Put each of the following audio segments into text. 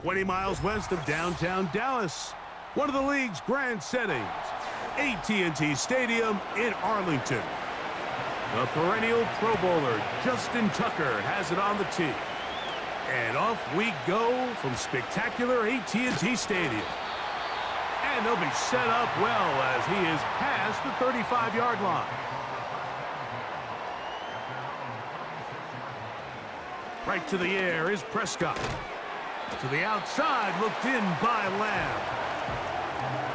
20 miles west of downtown Dallas, one of the league's grand settings, AT&T Stadium in Arlington. The perennial Pro Bowler, Justin Tucker, has it on the tee. And off we go from spectacular AT&T Stadium. And they'll be set up well as he is past the 35-yard line. Right to the air is Prescott. To the outside, looked in by Lamar.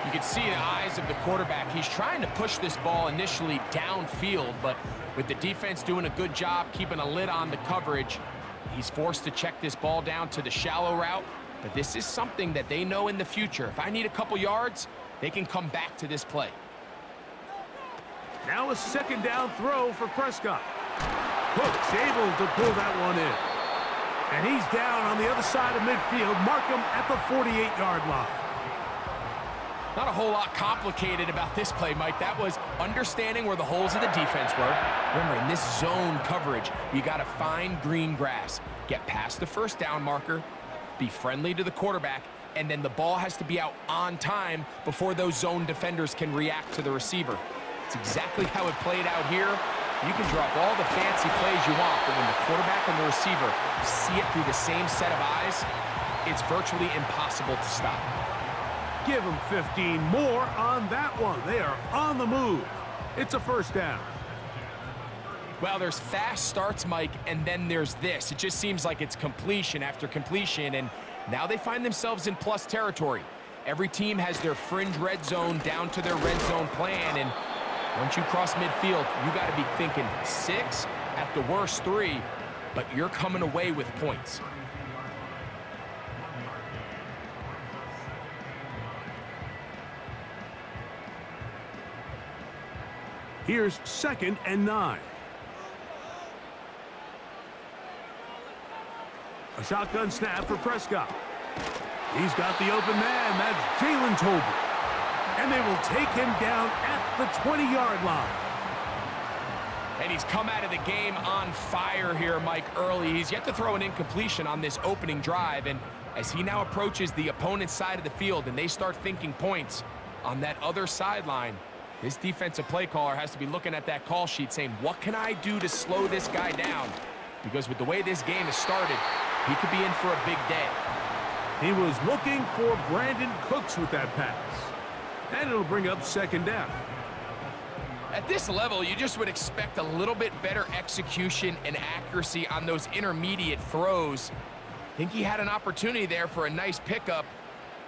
You can see the eyes of the quarterback. He's trying to push this ball initially downfield, but with the defense doing a good job keeping a lid on the coverage, he's forced to check this ball down to the shallow route. But this is something that they know in the future. If I need a couple yards, they can come back to this play. Now a second down throw for Prescott. Cook's able to pull that one in. And he's down on the other side of midfield. Mark him at the 48-yard line. Not a whole lot complicated about this play, Mike. That was understanding where the holes of the defense were. Remember, in this zone coverage, you got to find green grass. Get past the first down marker, be friendly to the quarterback, and then the ball has to be out on time before those zone defenders can react to the receiver. It's exactly how it played out here. You can drop all the fancy plays you want, but when the quarterback and the receiver see it through the same set of eyes, it's virtually impossible to stop. Give them 15 more on that one. They are on the move. It's a first down. Well, there's fast starts, Mike, and then there's this. It just seems like it's completion after completion, and now they find themselves in plus territory. Every team has their fringe red zone down to their red zone plan, and once you cross midfield, you got to be thinking 6, at the worst 3, but you're coming away with points. Here's 2nd and 9. A shotgun snap for Prescott. He's got the open man. That's Jalen Tolbert. And they will take him down at the 20-yard line. And he's come out of the game on fire here, Mike, early. He's yet to throw an incompletion on this opening drive. And as he now approaches the opponent's side of the field and they start thinking points on that other sideline, this defensive play caller has to be looking at that call sheet saying, what can I do to slow this guy down? Because with the way this game has started, he could be in for a big day. He was looking for Brandon Cooks with that pass. And it'll bring up 2nd down. At this level, you just would expect a little bit better execution and accuracy on those intermediate throws. I think he had an opportunity there for a nice pickup.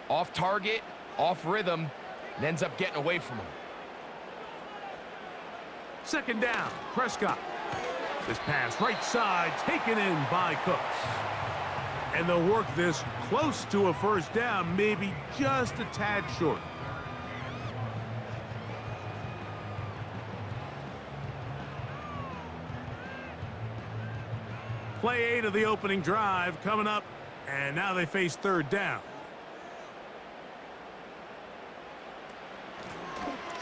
Off target, off rhythm, and ends up getting away from him. 2nd down, Prescott. This pass right side taken in by Cooks. And they'll work this close to a first down, maybe just a tad short. Play 8 of the opening drive coming up, and now they face 3rd down.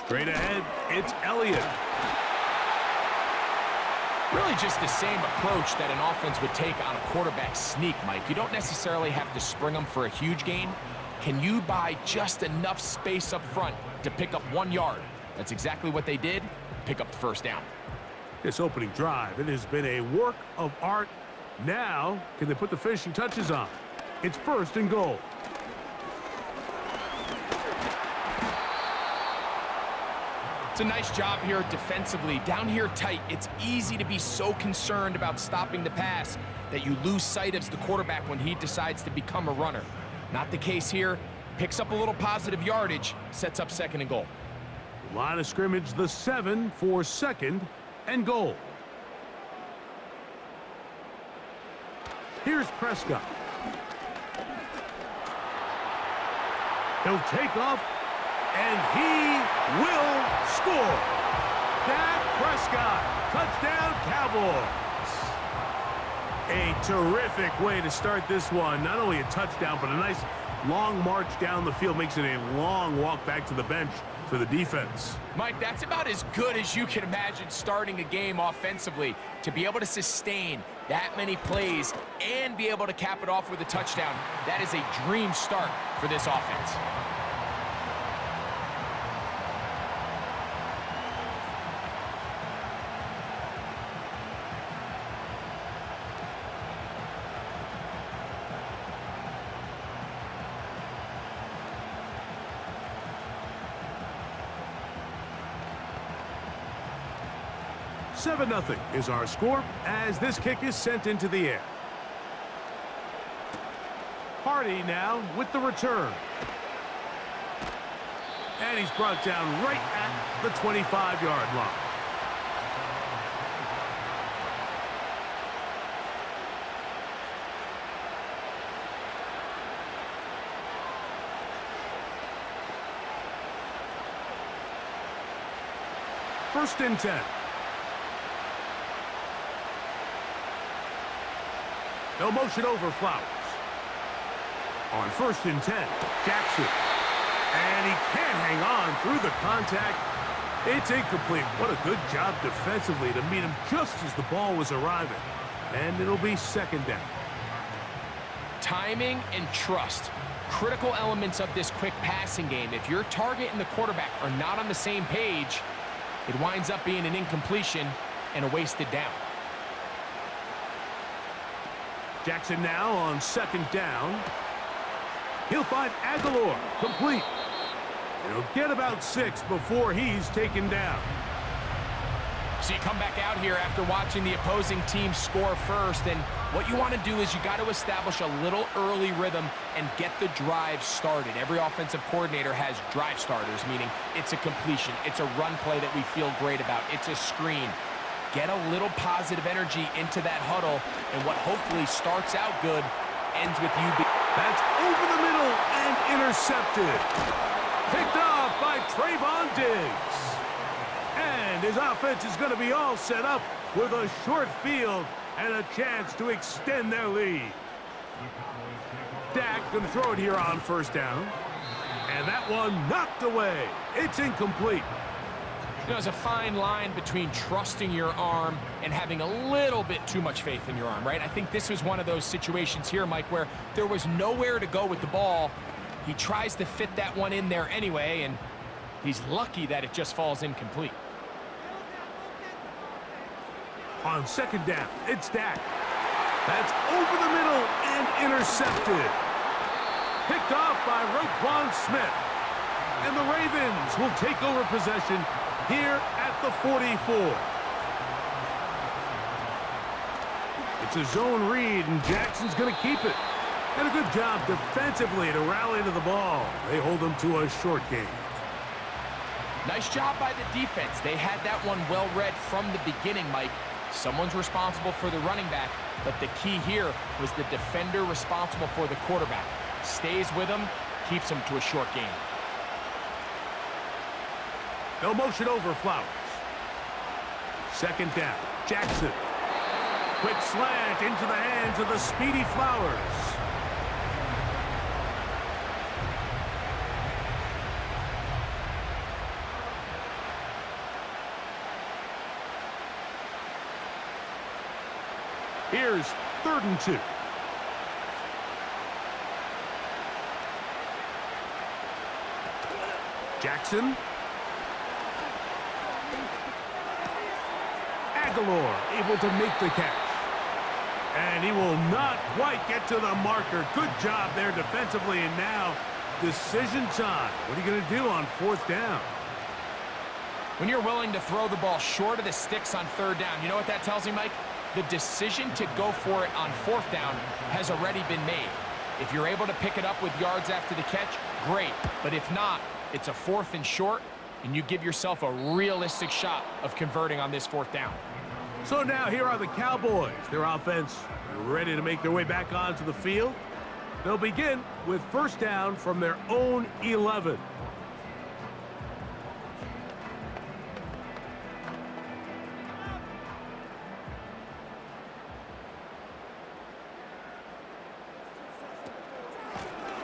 Straight ahead, it's Elliott. Really just the same approach that an offense would take on a quarterback sneak, Mike. You don't necessarily have to spring them for a huge gain. Can you buy just enough space up front to pick up 1 yard? That's exactly what they did. Pick up the first down. This opening drive, it has been a work of art. Now, can they put the finishing touches on? It's 1st and goal. It's a nice job here defensively. Down here tight, it's easy to be so concerned about stopping the pass that you lose sight of the quarterback when he decides to become a runner. Not the case here. Picks up a little positive yardage, sets up 2nd and goal. Line of scrimmage, the 7 for 2nd and goal. Here's Prescott. He'll take off, and he will score. Dak Prescott, touchdown Cowboys. A terrific way to start this one. Not only a touchdown, but a nice long march down the field. Makes it a long walk back to the bench. for the defense. Mike, that's about as good as you can imagine starting a game offensively. To be able to sustain that many plays and be able to cap it off with a touchdown, that is a dream start for this offense. Seven 0 is our score as this kick is sent into the air. Hardy now with the return. And he's brought down right at the 25-yard line. First and 10. No motion over Flowers. On first and 10, Jackson. And he can't hang on through the contact. It's incomplete. What a good job defensively to meet him just as the ball was arriving. And it'll be second down. Timing and trust, critical elements of this quick passing game. If your target and the quarterback are not on the same page, it winds up being an incompletion and a wasted down. Jackson now on second down. He'll find Aguilar complete. He'll get about 6 before he's taken down. So you come back out here after watching the opposing team score first, and what you want to do is you got to establish a little early rhythm and get the drive started. Every offensive coordinator has drive starters, meaning it's a completion, it's a run play that we feel great about, it's a screen. Get a little positive energy into that huddle, and what hopefully starts out good ends with you. That's over the middle and intercepted. Picked off by Trayvon Diggs. And his offense is going to be all set up with a short field and a chance to extend their lead. Dak going to throw it here on first down. And that one knocked away. It's incomplete. You know, there's a fine line between trusting your arm and having a little bit too much faith in your arm, right? I think this was one of those situations here, Mike, where there was nowhere to go with the ball. He tries to fit that one in there anyway, and he's lucky that it just falls incomplete. On second down, it's Dak. That's over the middle and intercepted. Picked off by Roquan Smith. And the Ravens will take over possession here at the 44. It's a zone read, and Jackson's going to keep it. And a good job defensively to rally to the ball. They hold them to a short game. Nice job by the defense. They had that one well read from the beginning, Mike. Someone's responsible for the running back, but the key here was the defender responsible for the quarterback. Stays with him, keeps him to a short game. No motion over Flowers. Second down, Jackson. Quick slant into the hands of the speedy Flowers. Here's 3rd and 2. Jackson. Aguilar able to make the catch. And he will not quite get to the marker. Good job there defensively, and now decision time. What are you going to do on 4th down? When you're willing to throw the ball short of the sticks on 3rd down, you know what that tells me, Mike? The decision to go for it on 4th down has already been made. If you're able to pick it up with yards after the catch, great. But if not, it's a 4th and short, and you give yourself a realistic shot of converting on this 4th down. So now here are the Cowboys. Their offense ready to make their way back onto the field. They'll begin with 1st down from their own 11.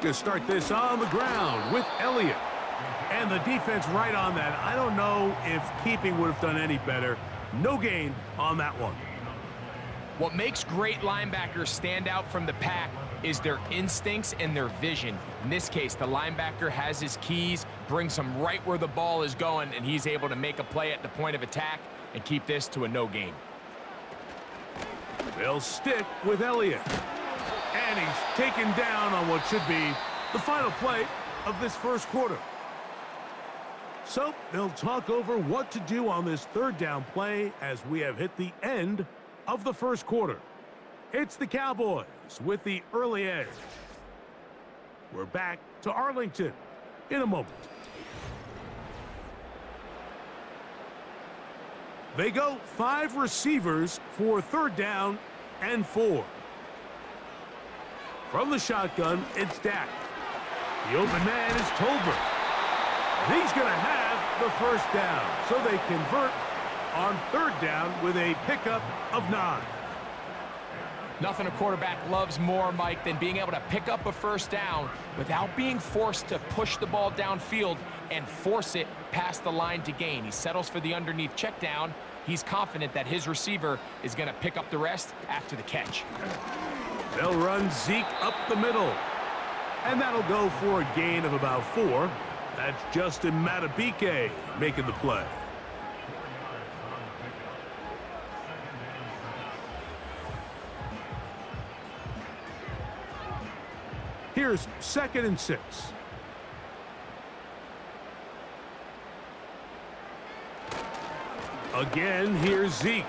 Going to start this on the ground with Elliott. And the defense right on that. I don't know if keeping would have done any better. No gain on that one. What makes great linebackers stand out from the pack is their instincts and their vision. In this case, the linebacker has his keys, brings him right where the ball is going, and he's able to make a play at the point of attack and keep this to a no gain. They'll stick with Elliott. And he's taken down on what should be the final play of this first quarter. So they'll talk over what to do on this third down play as we have hit the end of the first quarter. It's the Cowboys with the early edge. We're back to Arlington in a moment. They go 5 receivers for third down and 4. From the shotgun, it's Dak. The open man is Tolbert. And he's going to have the first down. So they convert on third down with a pickup of 9. Nothing a quarterback loves more, Mike, than being able to pick up a first down without being forced to push the ball downfield and force it past the line to gain. He settles for the underneath check down. He's confident that his receiver is going to pick up the rest after the catch. They'll run Zeke up the middle. And that'll go for a gain of about 4. That's Justin Matabike making the play. Here's 2nd and 6. Again, here's Zeke.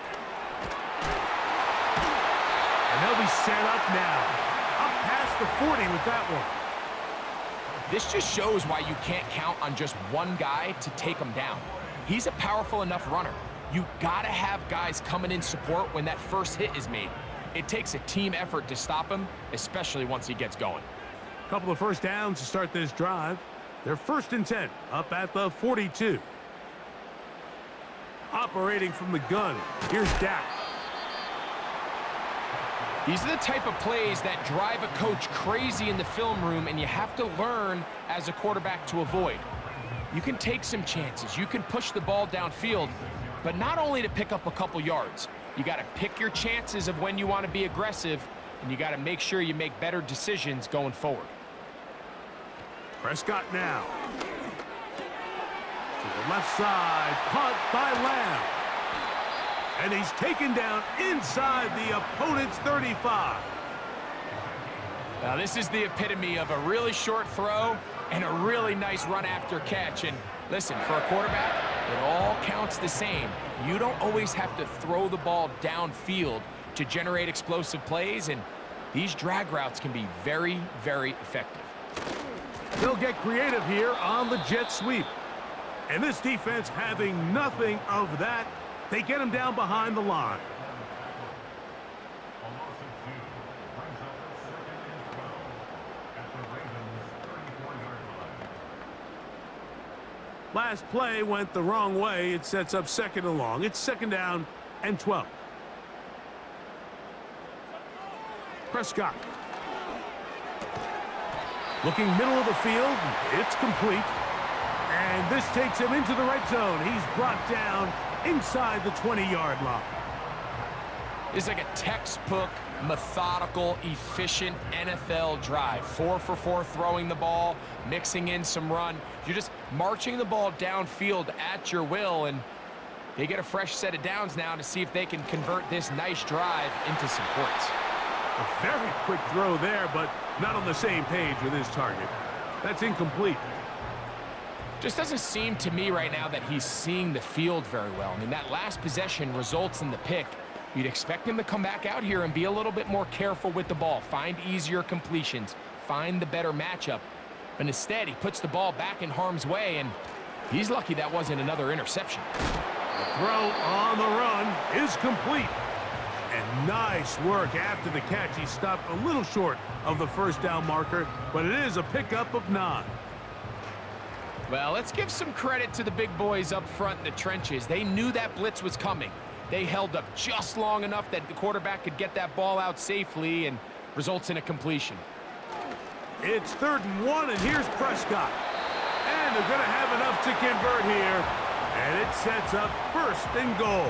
And they'll be set up now. Up past the 40 with that one. This just shows why you can't count on just one guy to take him down. He's a powerful enough runner. You gotta have guys coming in support when that first hit is made. It takes a team effort to stop him, especially once he gets going. Couple of first downs to start this drive. They're 1st and 10 up at the 42. Operating from the gun, here's Dak. These are the type of plays that drive a coach crazy in the film room, and you have to learn as a quarterback to avoid. You can take some chances. You can push the ball downfield, but not only to pick up a couple yards. You got to pick your chances of when you want to be aggressive, and you got to make sure you make better decisions going forward. Prescott now. To the left side, caught by Lamar. And he's taken down inside the opponent's 35. Now this is the epitome of a really short throw and a really nice run after catch. And listen, for a quarterback, it all counts the same. You don't always have to throw the ball downfield to generate explosive plays, and these drag routes can be very, very effective. They'll get creative here on the jet sweep. And this defense having nothing of that, they get him down behind the line. Last play went the wrong way. It sets up 2nd and long. It's 2nd down and 12. Prescott. Looking middle of the field. It's complete. And this takes him into the red zone. He's brought down inside the 20-yard line. It's like a textbook, methodical, efficient NFL drive. 4 for 4 throwing the ball, mixing in some run. You're just marching the ball downfield at your will, and they get a fresh set of downs now to see if they can convert this nice drive into some points. A very quick throw there, but not on the same page with his target. That's incomplete. Just doesn't seem to me right now that he's seeing the field very well. I mean, that last possession results in the pick. You'd expect him to come back out here and be a little bit more careful with the ball, find easier completions, find the better matchup. But instead, he puts the ball back in harm's way, and he's lucky that wasn't another interception. The throw on the run is complete. And nice work after the catch. He stopped a little short of the first down marker, but it is a pickup of 9. Well, let's give some credit to the big boys up front in the trenches. They knew that blitz was coming. They held up just long enough that the quarterback could get that ball out safely, and results in a completion. It's 3rd and 1, and here's Prescott. And And they're going to have enough to convert here. And it sets up 1st and goal.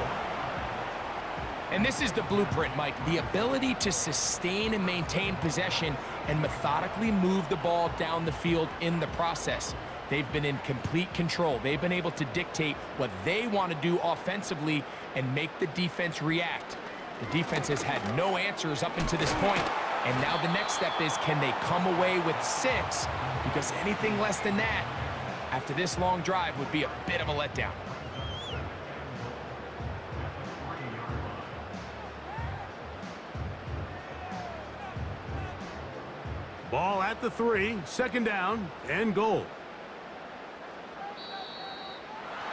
And this is the blueprint, Mike. The ability to sustain and maintain possession and methodically move the ball down the field in the process. They've been in complete control. They've been able to dictate what they want to do offensively and make the defense react. The defense has had no answers up until this point. And now the next step is, can they come away with 6? Because anything less than that, after this long drive, would be a bit of a letdown. Ball at the 3, 2nd down and goal.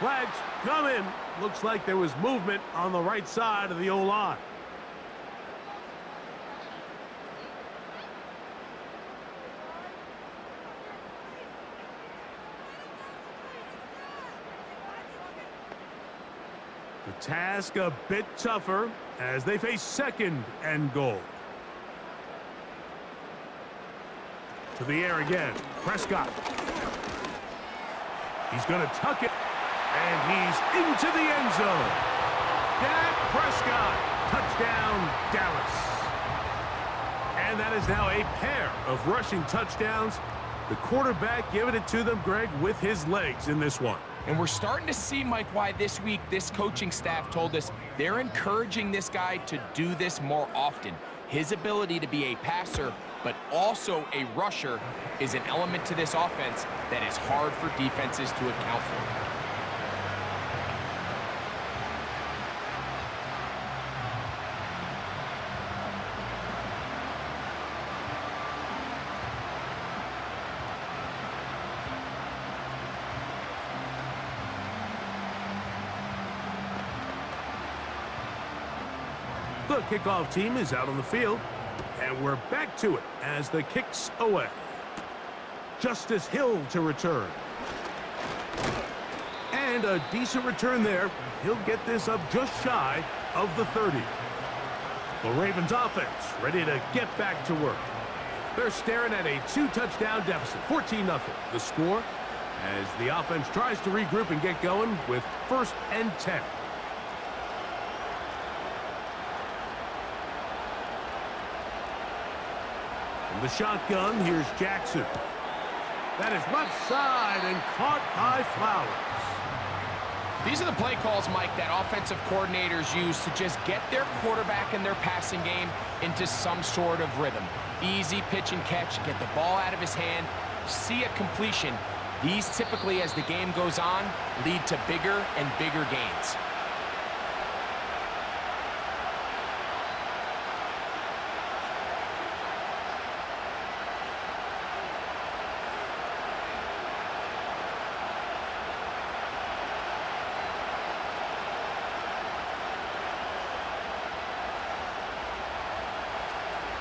Flags come in. Looks like there was movement on the right side of the O-line. The task a bit tougher as they face 2nd and goal. To the air again. Prescott. He's going to tuck it. And he's into the end zone. Dak Prescott. Touchdown, Dallas. And that is now a pair of rushing touchdowns. The quarterback giving it to them, Greg, with his legs in this one. And we're starting to see, Mike, why this week this coaching staff told us they're encouraging this guy to do this more often. His ability to be a passer, but also a rusher, is an element to this offense that is hard for defenses to account for. The kickoff team is out on the field, and we're back to it as the kick's away. Justice Hill to return. And a decent return there. He'll get this up just shy of the 30. The Ravens offense ready to get back to work. They're staring at a 2-touchdown deficit, 14-0. The score as the offense tries to regroup and get going with 1st and 10. From the shotgun, here's Jackson. That is left side and caught by Flowers. These are the play calls, Mike, that offensive coordinators use to just get their quarterback and their passing game into some sort of rhythm. Easy pitch and catch, get the ball out of his hand, see a completion. These typically, as the game goes on, lead to bigger and bigger gains.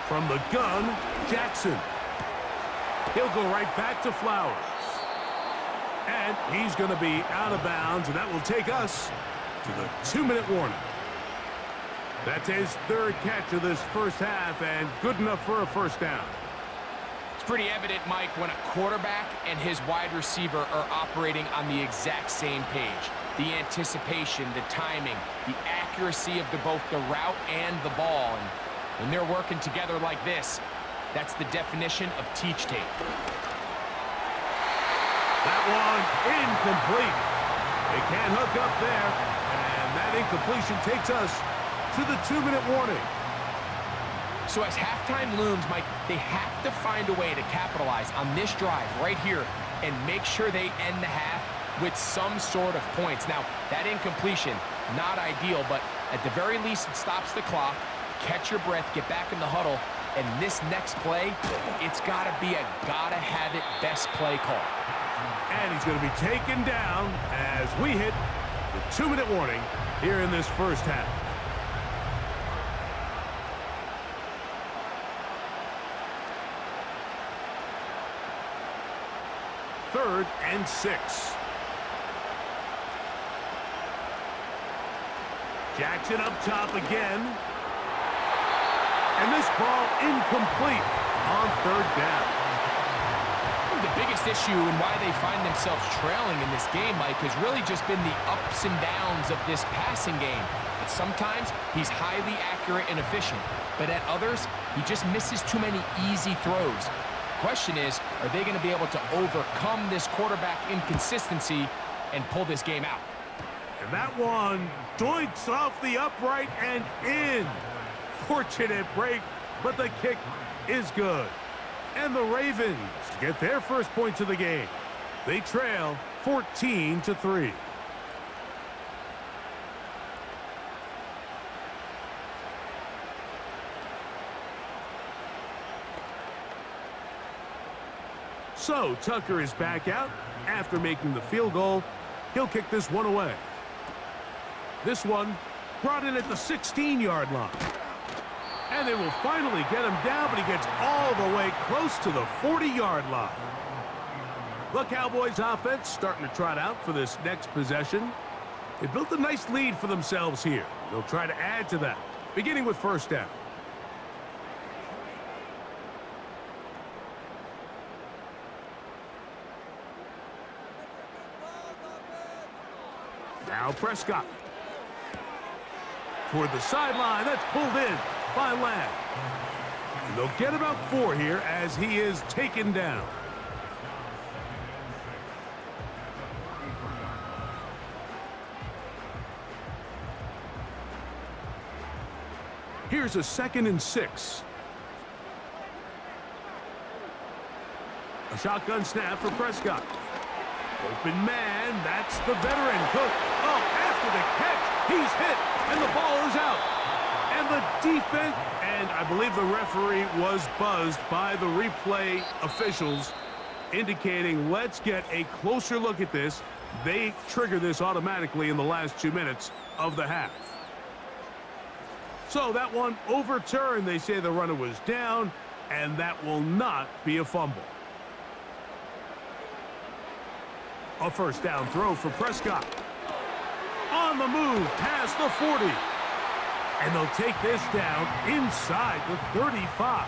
From the gun, Jackson. He'll go right back to Flowers. And he's going to be out of bounds, and that will take us to the 2-minute warning. That's his 3rd catch of this first half, and good enough for a 1st down. It's pretty evident, Mike, when a quarterback and his wide receiver are operating on the exact same page. The anticipation, the timing, the accuracy of both the route and the ball. And when they're working together like this, that's the definition of teach tape. That one incomplete. They can't hook up there, and that incompletion takes us to the 2-minute warning. So as halftime looms, Mike, they have to find a way to capitalize on this drive right here and make sure they end the half with some sort of points. Now, that incompletion, not ideal, but at the very least, it stops the clock. Catch your breath, get back in the huddle, and this next play, it's got to be a gotta-have-it best play call. And he's going to be taken down as we hit the 2-minute warning here in this first half. Third and 6. Jackson up top again. And this ball incomplete on 3rd down. think the biggest issue and why they find themselves trailing in this game, Mike, has really just been the ups and downs of this passing game. But sometimes he's highly accurate and efficient, but at others, he just misses too many easy throws. Question is, are they going to be able to overcome this quarterback inconsistency and pull this game out? And that one doinks off the upright and in. Fortunate break, but the kick is good. And the Ravens get their first points of the game. They trail 14-3. So Tucker is back out after making the field goal. He'll kick this one away. This one brought in at the 16-yard line. And they will finally get him down, but he gets all the way close to the 40-yard line. The Cowboys offense starting to trot out for this next possession. They built a nice lead for themselves here. They'll try to add to that, beginning with first down. Now Prescott. Toward the sideline, that's pulled in by Lamar. And they'll get about 4 here as he is taken down. Here's a 2nd and 6. A shotgun snap for Prescott. Open man, that's the veteran Cook. Oh, after the catch, he's hit, and the ball is out. And the defense, and I believe the referee was buzzed by the replay officials, indicating let's get a closer look at this. They trigger this automatically in the last 2 minutes of the half. So that one overturned. They say the runner was down, and that will not be a fumble. A first down throw for Prescott. On the move, past the 40. And they'll take this down inside the 35.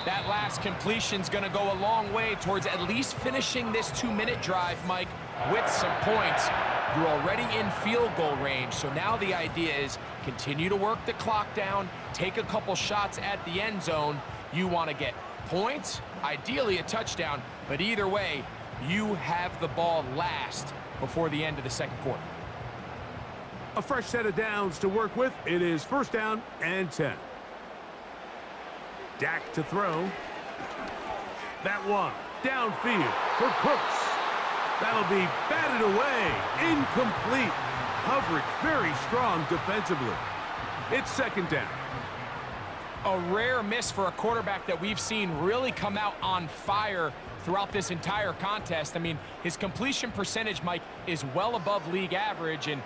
That last completion's going to go a long way towards at least finishing this 2-minute drive, Mike, with some points. You're already in field goal range, so now the idea is continue to work the clock down, take a couple shots at the end zone. You want to get points, ideally a touchdown, but either way, you have the ball last before the end of the second quarter. A fresh set of downs to work with. It is first down and 10. Dak to throw. That one downfield for Cooks. That'll be batted away. Incomplete. Coverage very strong defensively. It's second down. A rare miss for a quarterback that we've seen really come out on fire throughout this entire contest. I mean, his completion percentage, Mike, is well above league average, and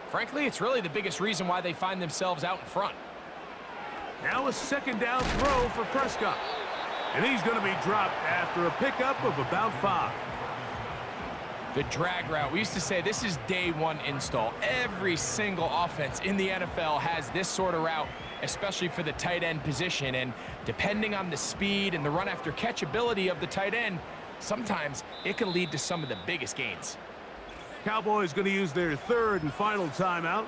frankly, it's really the biggest reason why they find themselves out in front. Now a second down throw for Prescott. And he's going to be dropped after a pickup of about 5. The drag route. We used to say this is day one install. Every single offense in the NFL has this sort of route, especially for the tight end position. And depending on the speed and the run after catch ability of the tight end, sometimes it can lead to some of the biggest gains. Cowboys going to use their third and final timeout.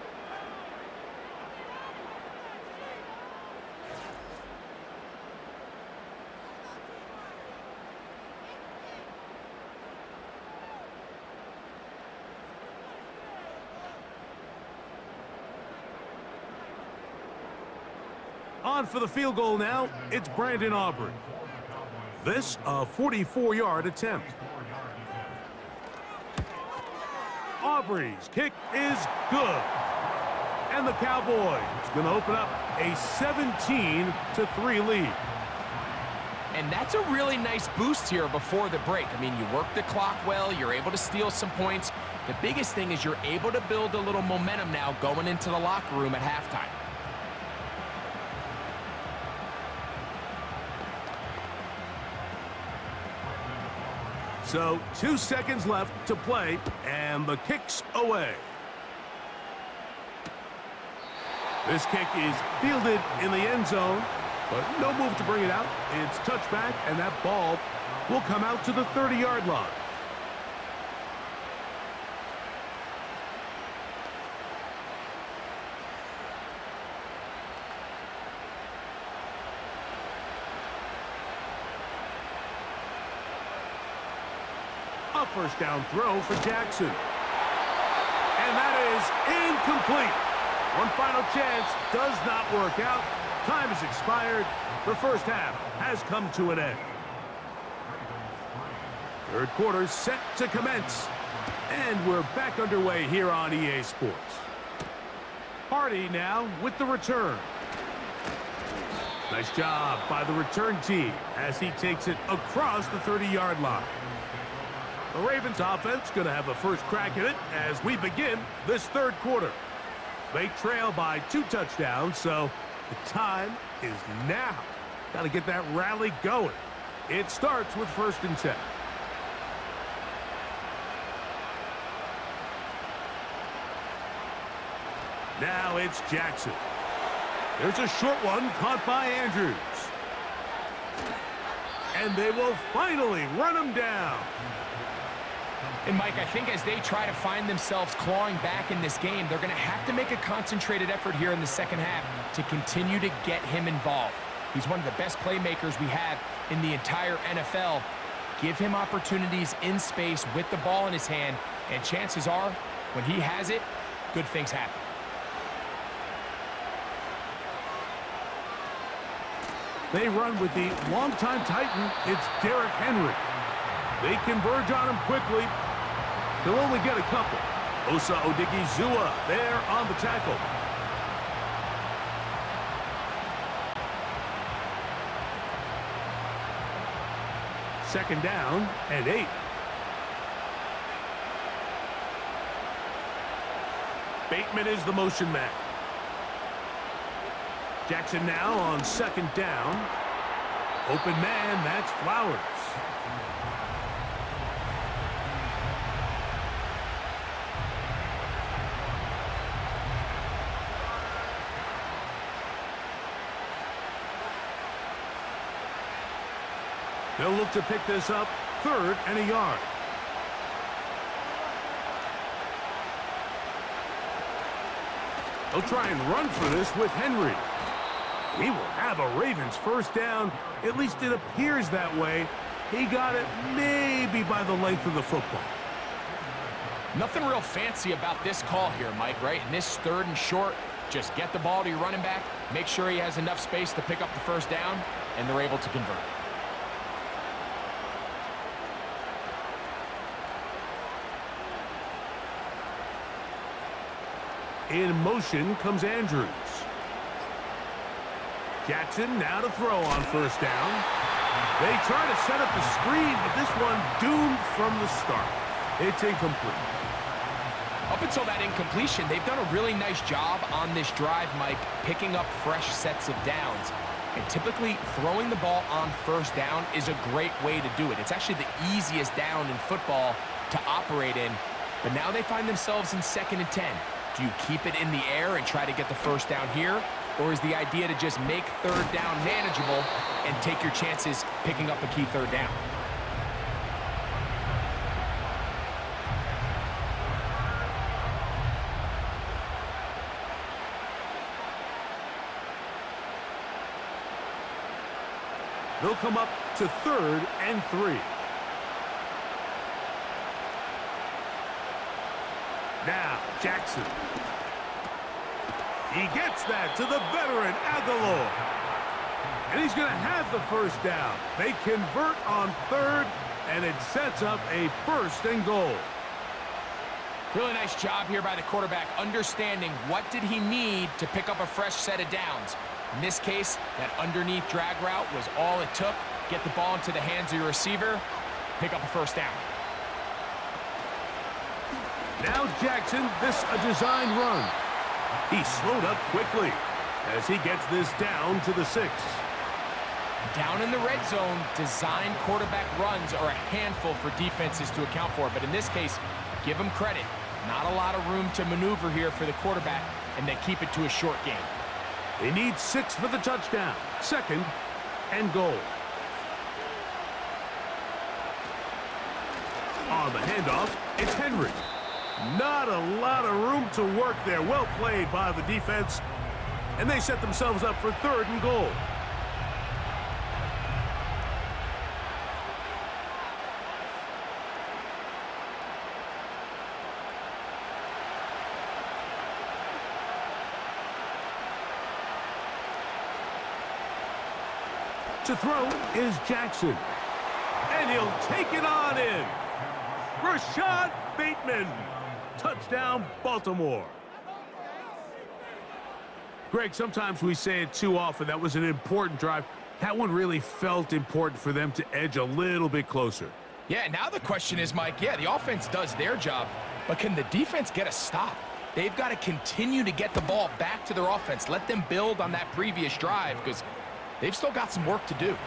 On for the field goal now, it's Brandon Aubrey. This, a 44-yard attempt. Aubrey's kick is good. And the Cowboys going to open up a 17-3 lead. And that's a really nice boost here before the break. I mean, you work the clock well, you're able to steal some points. The biggest thing is you're able to build a little momentum now going into the locker room at halftime. So 2 seconds left to play, and the kick's away. This kick is fielded in the end zone. But no move to bring it out. It's touchback, and that ball will come out to the 30-yard line. A first down throw for Jackson. And that is incomplete. One final chance does not work out. Time has expired. The first half has come to an end. Third quarter set to commence. And we're back underway here on EA Sports. Hardy now with the return. Nice job by the return team as he takes it across the 30-yard line. The Ravens offense going to have a first crack at it as we begin this third quarter. They trail by 2 touchdowns, so the time is now. Got to get that rally going. It starts with 1st and 10. Now it's Jackson. There's a short one caught by Andrews. And they will finally run him down. And, Mike, I think as they try to find themselves clawing back in this game, they're going to have to make a concentrated effort here in the second half to continue to get him involved. He's one of the best playmakers we have in the entire NFL. Give him opportunities in space with the ball in his hand, and chances are, when he has it, good things happen. They run with the longtime Titan. It's Derrick Henry. They converge on him quickly. He'll only get a couple. Osa Odigizua there on the tackle. Second down and 8. Bateman is the motion man. Jackson now on 2nd down. Open man, that's Flowers. They'll look to pick this up 3rd and a yard. They'll try and run for this with Henry. He will have a Ravens first down. At least it appears that way. He got it maybe by the length of the football. Nothing real fancy about this call here, Mike, right? In this 3rd and short, just get the ball to your running back, make sure he has enough space to pick up the first down, and they're able to convert. In motion comes Andrews. Jackson now to throw on 1st down. They try to set up the screen, but this one doomed from the start. It's incomplete. Up until that incompletion, they've done a really nice job on this drive, Mike, picking up fresh sets of downs. And typically, throwing the ball on 1st down is a great way to do it. It's actually the easiest down in football to operate in. But now they find themselves in 2nd and 10. Do you keep it in the air and try to get the first down here? Or is the idea to just make 3rd down manageable and take your chances picking up a key 3rd down? They'll come up to 3rd and 3. Now, Jackson. He gets that to the veteran Aguilar. And he's going to have the first down. They convert on 3rd, and it sets up a 1st and goal. Really nice job here by the quarterback, understanding what did he need to pick up a fresh set of downs. In this case, that underneath drag route was all it took. Get the ball into the hands of your receiver, pick up a first down. Now Jackson, this a designed run. He slowed up quickly as he gets this down to the 6. Down in the red zone, designed quarterback runs are a handful for defenses to account for. But in this case, give them credit. Not a lot of room to maneuver here for the quarterback, and they keep it to a short game. They need 6 for the touchdown. 2nd and goal. On the handoff, it's Henry. Not a lot of room to work there. Well played by the defense. And they set themselves up for 3rd and goal. To throw is Jackson. And he'll take it on in. Rashad Bateman. Touchdown, Baltimore. Greg, sometimes we say it too often. That was an important drive. That one really felt important for them to edge a little bit closer. Yeah, now the question is, Mike, yeah, the offense does their job, but can the defense get a stop? They've got to continue to get the ball back to their offense. Let them build on that previous drive because they've still got some work to do.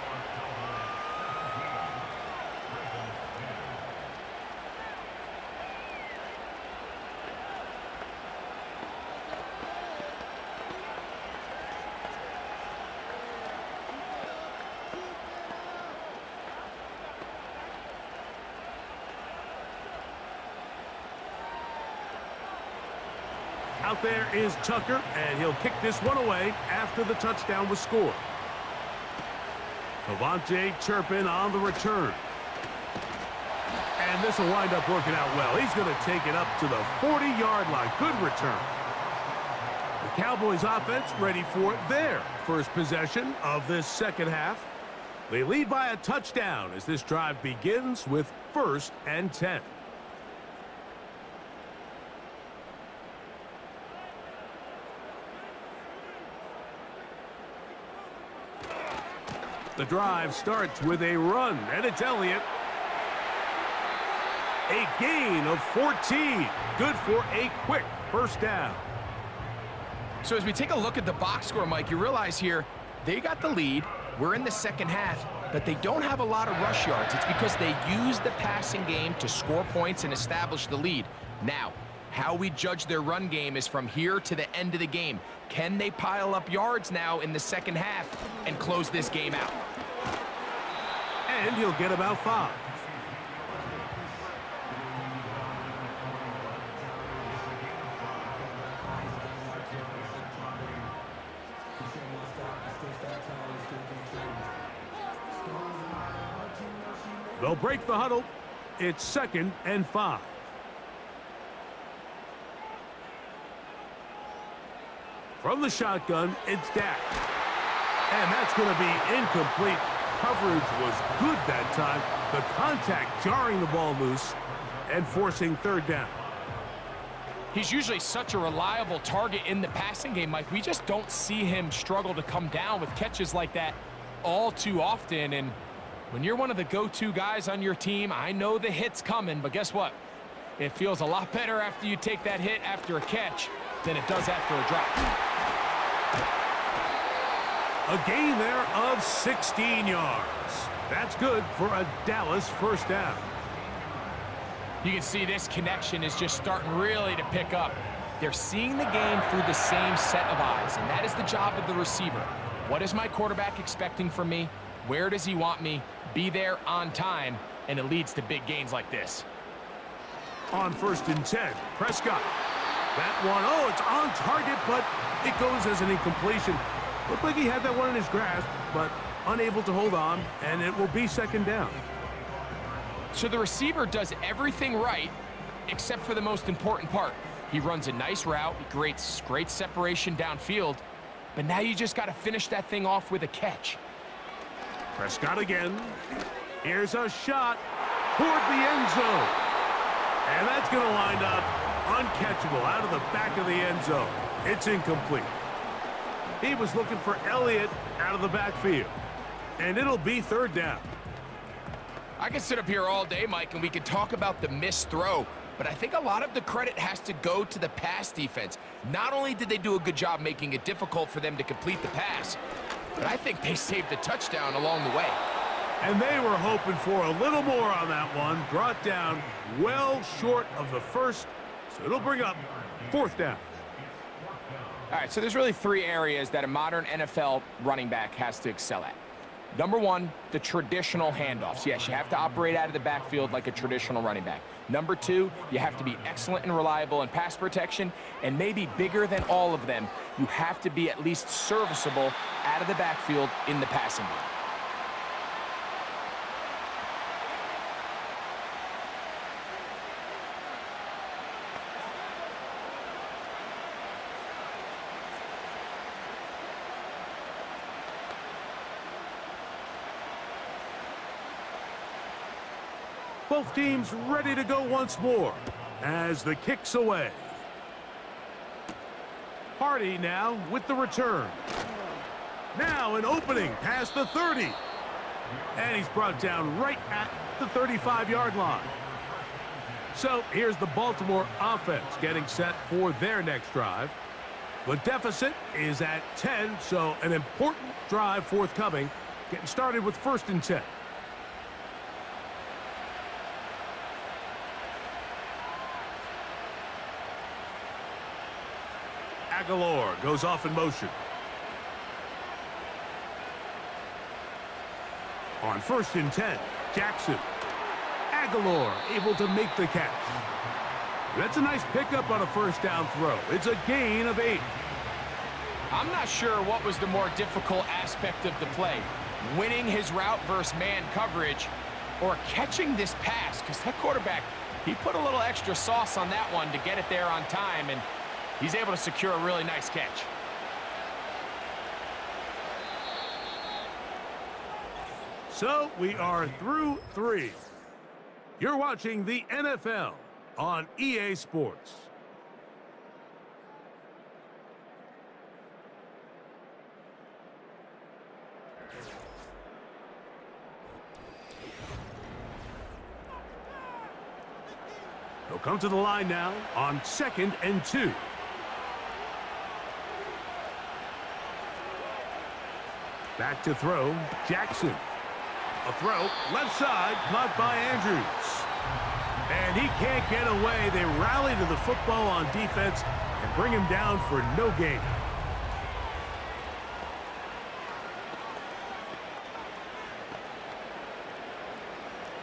Out there is Tucker, and he'll kick this one away after the touchdown was scored. Cavante Turpin on the return. And this will wind up working out well. He's going to take it up to the 40-yard line. Good return. The Cowboys offense ready for their first possession of this second half. They lead by a touchdown as this drive begins with 1st and 10. The drive starts with a run, and it's Elliott. A gain of 14. Good for a quick first down. So as we take a look at the box score, Mike, you realize here they got the lead. We're in the second half, but they don't have a lot of rush yards. It's because they use the passing game to score points and establish the lead. Now, how we judge their run game is from here to the end of the game. Can they pile up yards now in the second half and close this game out? And he'll get about 5. They'll break the huddle. It's 2nd and 5. From the shotgun, it's Dak. And that's going to be incomplete. Coverage was good that time. The contact jarring the ball loose and forcing 3rd down. He's usually such a reliable target in the passing game, Mike. We just don't see him struggle to come down with catches like that all too often. And when you're one of the go-to guys on your team, I know the hit's coming, but guess what? It feels a lot better after you take that hit after a catch than it does after a drop. A gain there of 16 yards. That's good for a Dallas first down. You can see this connection is just starting really to pick up. They're seeing the game through the same set of eyes, and that is the job of the receiver. What is my quarterback expecting from me? Where does he want me? Be there on time, and it leads to big gains like this. On 1st and 10, Prescott. That one, oh, it's on target, but it goes as an incompletion. Looked like he had that one in his grasp, but unable to hold on, and it will be 2nd down. So the receiver does everything right, except for the most important part. He runs a nice route, he creates great separation downfield, but now you just got to finish that thing off with a catch. Prescott again. Here's a shot toward the end zone. And that's going to wind up uncatchable out of the back of the end zone. It's incomplete. He was looking for Elliott out of the backfield. And it'll be 3rd down. I can sit up here all day, Mike, and we can talk about the missed throw, but I think a lot of the credit has to go to the pass defense. Not only did they do a good job making it difficult for them to complete the pass, but I think they saved the touchdown along the way. And they were hoping for a little more on that one. Brought down well short of the first, so it'll bring up 4th down. All right, so there's really three areas that a modern NFL running back has to excel at. Number one, the traditional handoffs. Yes, you have to operate out of the backfield like a traditional running back. Number two, you have to be excellent and reliable in pass protection, and maybe bigger than all of them, you have to be at least serviceable out of the backfield in the passing game. Both teams ready to go once more as the kick's away. Hardy now with the return. Now an opening past the 30. And he's brought down right at the 35-yard line. So here's the Baltimore offense getting set for their next drive. The deficit is at 10, so an important drive forthcoming. Getting started with 1st and 10. Aguilar goes off in motion. On 1st and 10, Jackson. Aguilar able to make the catch. That's a nice pickup on a 1st down throw. It's a gain of 8. I'm not sure what was the more difficult aspect of the play, winning his route versus man coverage or catching this pass, because that quarterback, he put a little extra sauce on that one to get it there on time, and he's able to secure a really nice catch. So we are through 3. You're watching the NFL on EA Sports. He'll come to the line now on 2nd and 2. Back to throw, Jackson. A throw, left side, caught by Andrews. And he can't get away. They rally to the football on defense and bring him down for no gain.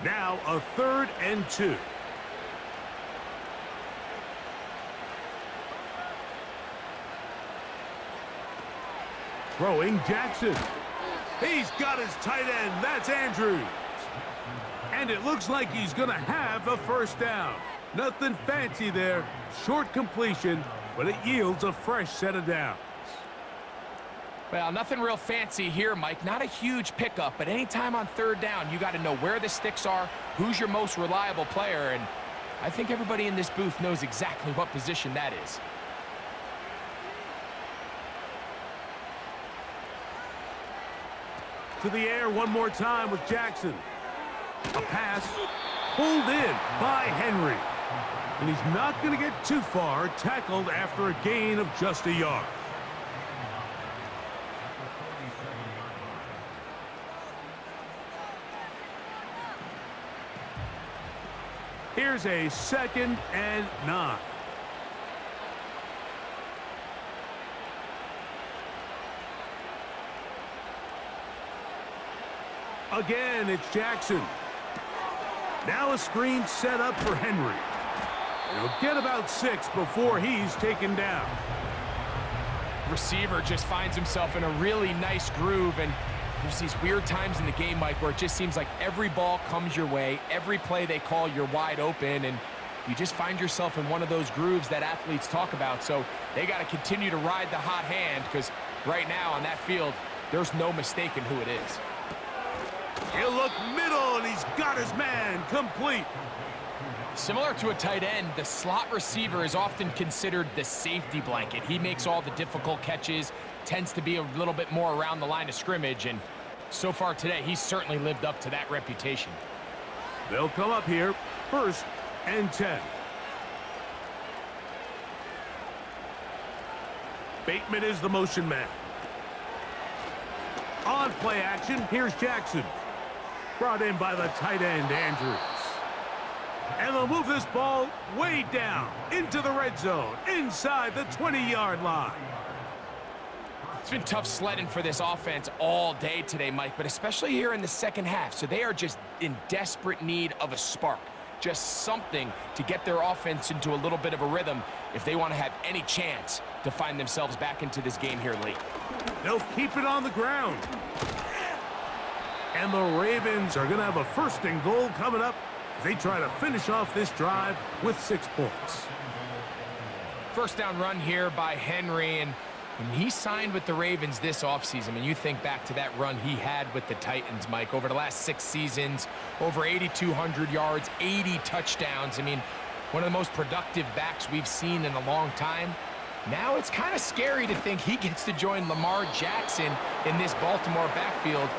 Now a 3rd and 2. Throwing Jackson. He's got his tight end. That's Andrews. And it looks like he's going to have a 1st down. Nothing fancy there. Short completion, but it yields a fresh set of downs. Well, nothing real fancy here, Mike. Not a huge pickup, but anytime on 3rd down, you got to know where the sticks are, who's your most reliable player, and I think everybody in this booth knows exactly what position that is. To the air one more time with Jackson. A pass pulled in by Henry. And he's not going to get too far, tackled after a gain of just a yard. Here's a 2nd and 9. Again, it's Jackson. Now a screen set up for Henry. And he'll get about 6 before he's taken down. Receiver just finds himself in a really nice groove, and there's these weird times in the game, Mike, where it just seems like every ball comes your way, every play they call, you're wide open, and you just find yourself in one of those grooves that athletes talk about. So they got to continue to ride the hot hand, because right now on that field, there's no mistaking who it is. He'll look middle, and he's got his man complete. Similar to a tight end, the slot receiver is often considered the safety blanket. He makes all the difficult catches, tends to be a little bit more around the line of scrimmage, and so far today, he's certainly lived up to that reputation. They'll come up here, 1st and 10. Bateman is the motion man. On play action, here's Jackson. Brought in by the tight end, Andrews. And they'll move this ball way down into the red zone, inside the 20-yard line. It's been tough sledding for this offense all day today, Mike, but especially here in the second half. So they are just in desperate need of a spark, just something to get their offense into a little bit of a rhythm if they want to have any chance to find themselves back into this game here late. They'll keep it on the ground. And the Ravens are going to have a 1st and goal coming up as they try to finish off this drive with 6 points. First down run here by Henry, and when he signed with the Ravens this offseason, I mean, you think back to that run he had with the Titans, Mike, over the last 6 seasons, over 8,200 yards, 80 touchdowns. I mean, one of the most productive backs we've seen in a long time. Now it's kind of scary to think he gets to join Lamar Jackson in this Baltimore backfield.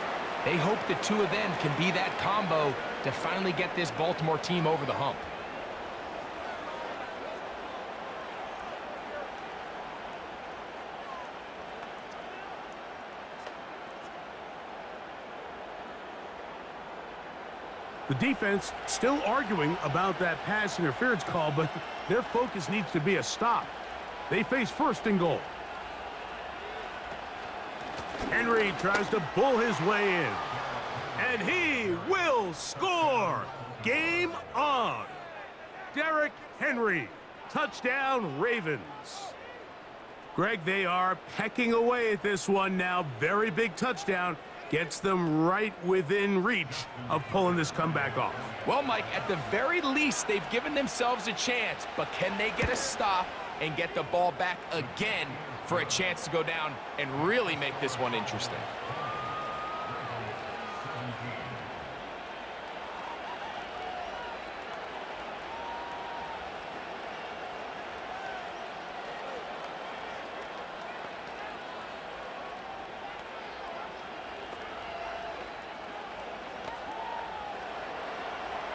They hope the two of them can be that combo to finally get this Baltimore team over the hump. The defense still arguing about that pass interference call, but their focus needs to be a stop. They face 1st and goal. Henry tries to bull his way in. And he will score! Game on! Derrick Henry, touchdown Ravens. Greg, they are pecking away at this one now. Very big touchdown. Gets them right within reach of pulling this comeback off. Well, Mike, at the very least, they've given themselves a chance, but can they get a stop and get the ball back again for a chance to go down and really make this one interesting?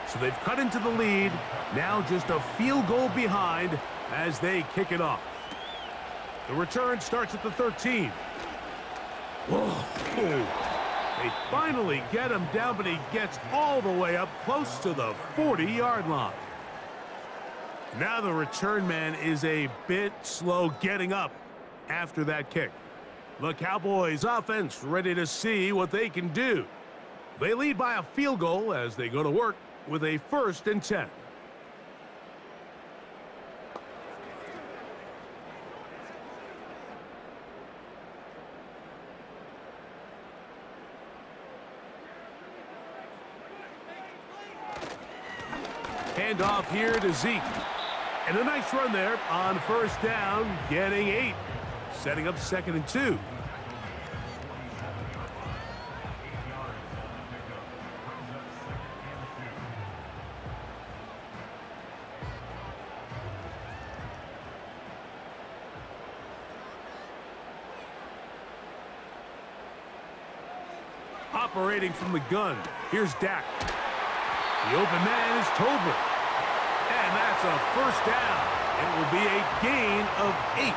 So they've cut into the lead. Now just a field goal behind as they kick it off. The return starts at the 13. Whoa. They finally get him down, but he gets all the way up close to the 40-yard line. Now the return man is a bit slow getting up after that kick. The Cowboys offense ready to see what they can do. They lead by a field goal as they go to work with a 1st and 10. Hand off here to Zeke. And a nice run there on 1st down, getting 8. Setting up 2nd and 2. Operating from the gun, here's Dak. The open man is Tolbert. And that's a 1st down. It will be a gain of 8.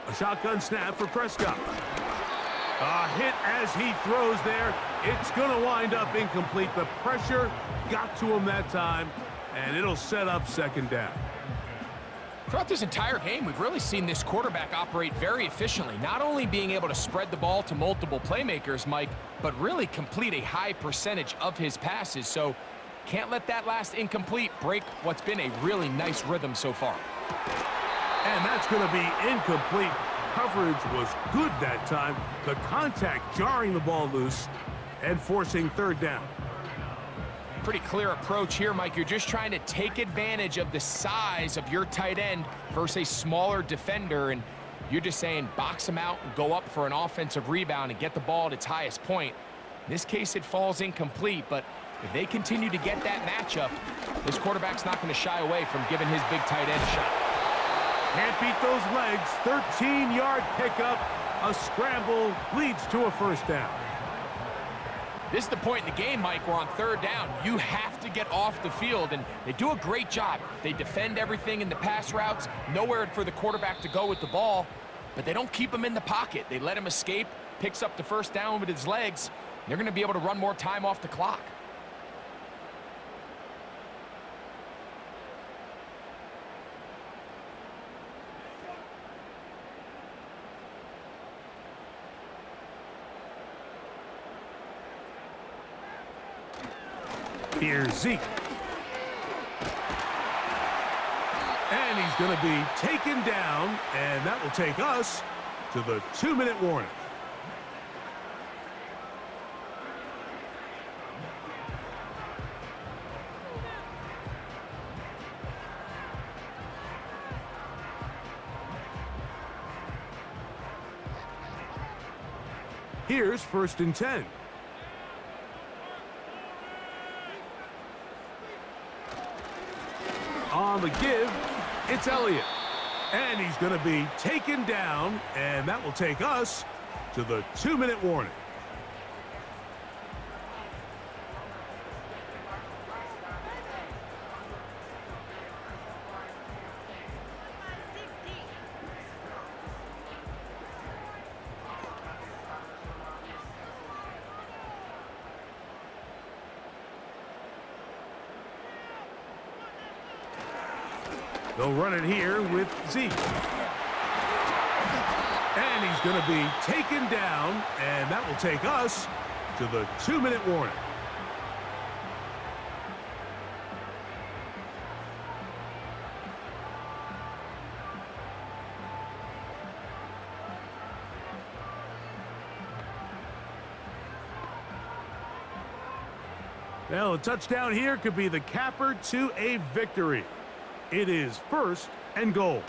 A shotgun snap for Prescott. A hit as he throws there. It's going to wind up incomplete. The pressure got to him that time, and it'll set up 2nd down. Throughout this entire game, we've really seen this quarterback operate very efficiently, not only being able to spread the ball to multiple playmakers, Mike, but really complete a high percentage of his passes. So can't let that last incomplete break what's been a really nice rhythm so far. And that's going to be incomplete. Coverage was good that time. The contact jarring the ball loose and forcing 3rd down. Pretty clear approach here, Mike. You're just trying to take advantage of the size of your tight end versus a smaller defender, and you're just saying box him out and go up for an offensive rebound and get the ball at its highest point. In this case, it falls incomplete, but if they continue to get that matchup, this quarterback's not going to shy away from giving his big tight end a shot. Can't beat those legs. 13-yard pickup. A scramble leads to a 1st down. This is the point in the game, Mike, where on third down, you have to get off the field, and they do a great job. They defend everything in the pass routes, nowhere for the quarterback to go with the ball, but they don't keep him in the pocket. They let him escape, picks up the first down with his legs. They're going to be able to run more time off the clock. Here's Zeke. And he's going to be taken down, and that will take us to the 2-minute warning. Here's 1st and 10. On the give, it's Elliott. And he's going to be taken down, and that will take us to the 2-minute warning. They'll run it here with Zeke. And he's going to be taken down, and that will take us to the 2-minute warning. Well, a touchdown here could be the capper to a victory. It is 1st and goal.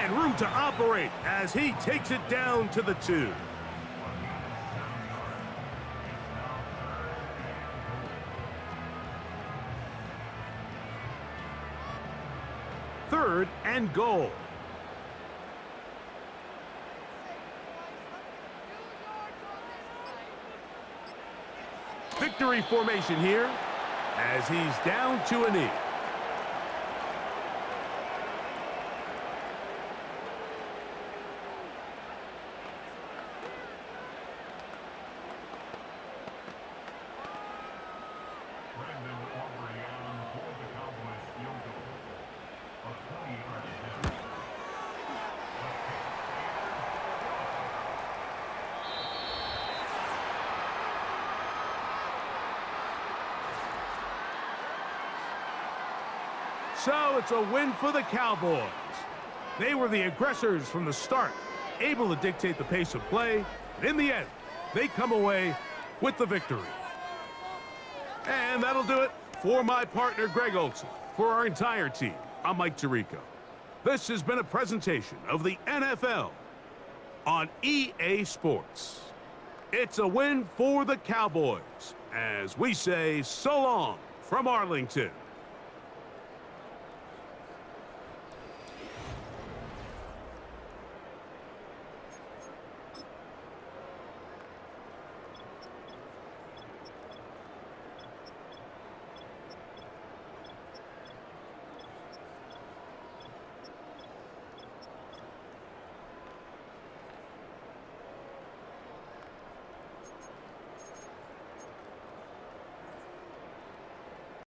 Room to operate as he takes it down to the 2. Third and goal. Victory formation here as he's down to a knee. So it's a win for the Cowboys. They were the aggressors from the start, able to dictate the pace of play, and in the end, they come away with the victory. And that'll do it for my partner, Greg Olson. For our entire team, I'm Mike Tirico. This has been a presentation of the NFL on EA Sports. It's a win for the Cowboys, as we say so long from Arlington.